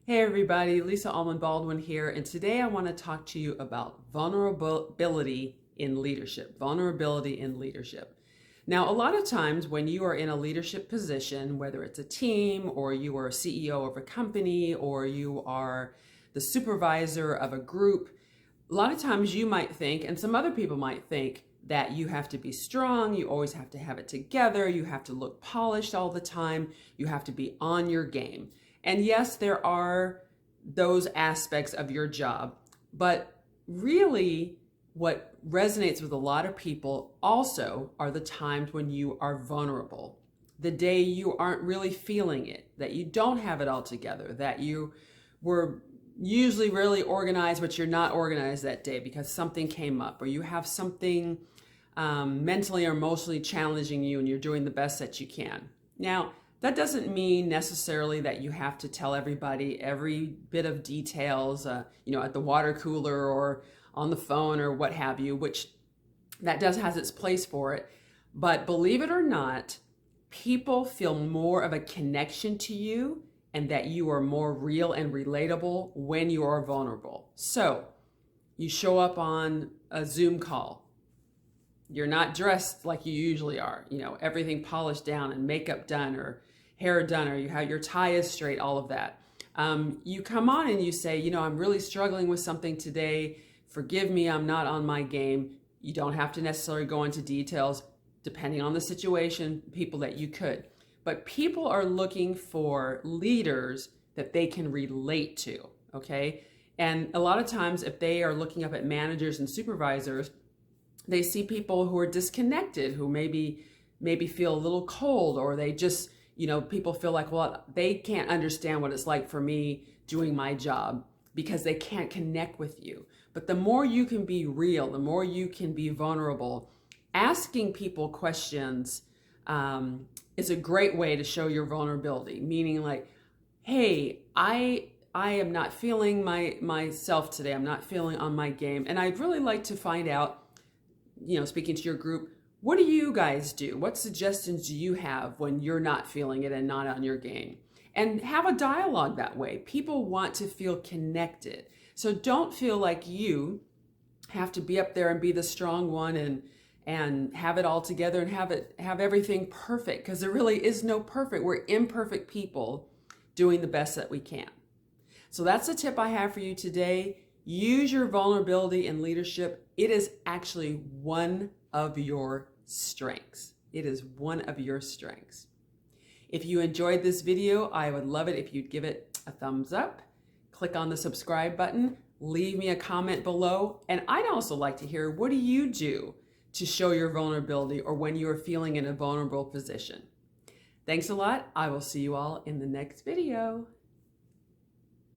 Hey everybody, Lysa Allman-Baldwin here, and today I want to talk to you about vulnerability in leadership. Vulnerability in leadership. Now, a lot of times when you are in a leadership position, whether it's a team or you are a CEO of a company or you are the supervisor of a group, a lot of times you might think, and some other people might think, that you have to be strong, you always have to have it together, you have to look polished all the time, you have to be on your game. And yes, there are those aspects of your job, but really what resonates with a lot of people also are the times when you are vulnerable. The day you aren't really feeling it, that you don't have it all together, that you were usually really organized, but you're not organized that day because something came up or you have something mentally or emotionally challenging you and you're doing the best that you can. Now, that doesn't mean necessarily that you have to tell everybody every bit of details, at the water cooler or on the phone or what have you, which that does has its place for it. But believe it or not, people feel more of a connection to you and that you are more real and relatable when you are vulnerable. So you show up on a Zoom call. You're not dressed like you usually are, everything polished down and makeup done or hair done, or you have your tie is straight, all of that. You come on and you say, I'm really struggling with something today. Forgive me, I'm not on my game. You don't have to necessarily go into details, depending on the situation, people that you could. But people are looking for leaders that they can relate to, okay? And a lot of times if they are looking up at managers and supervisors, they see people who are disconnected, who maybe feel a little cold, or they just, people feel like, well, they can't understand what it's like for me doing my job because they can't connect with you. But the more you can be real, the more you can be vulnerable, asking people questions is a great way to show your vulnerability, meaning like, hey, I am not feeling myself today. I'm not feeling on my game. And I'd really like to find out, speaking to your group, what do you guys do? What suggestions do you have when you're not feeling it and not on your game? And have a dialogue that way. People want to feel connected. So don't feel like you have to be up there and be the strong one and have it all together and have everything perfect, because there really is no perfect. We're imperfect people doing the best that we can. So that's the tip I have for you today. Use your vulnerability in leadership. It is actually one of your strengths. It is one of your strengths. If you enjoyed this video, I would love it if you'd give it a thumbs up, click on the subscribe button, leave me a comment below. And I'd also like to hear, what do you do to show your vulnerability or when you're feeling in a vulnerable position? Thanks a lot. I will see you all in the next video.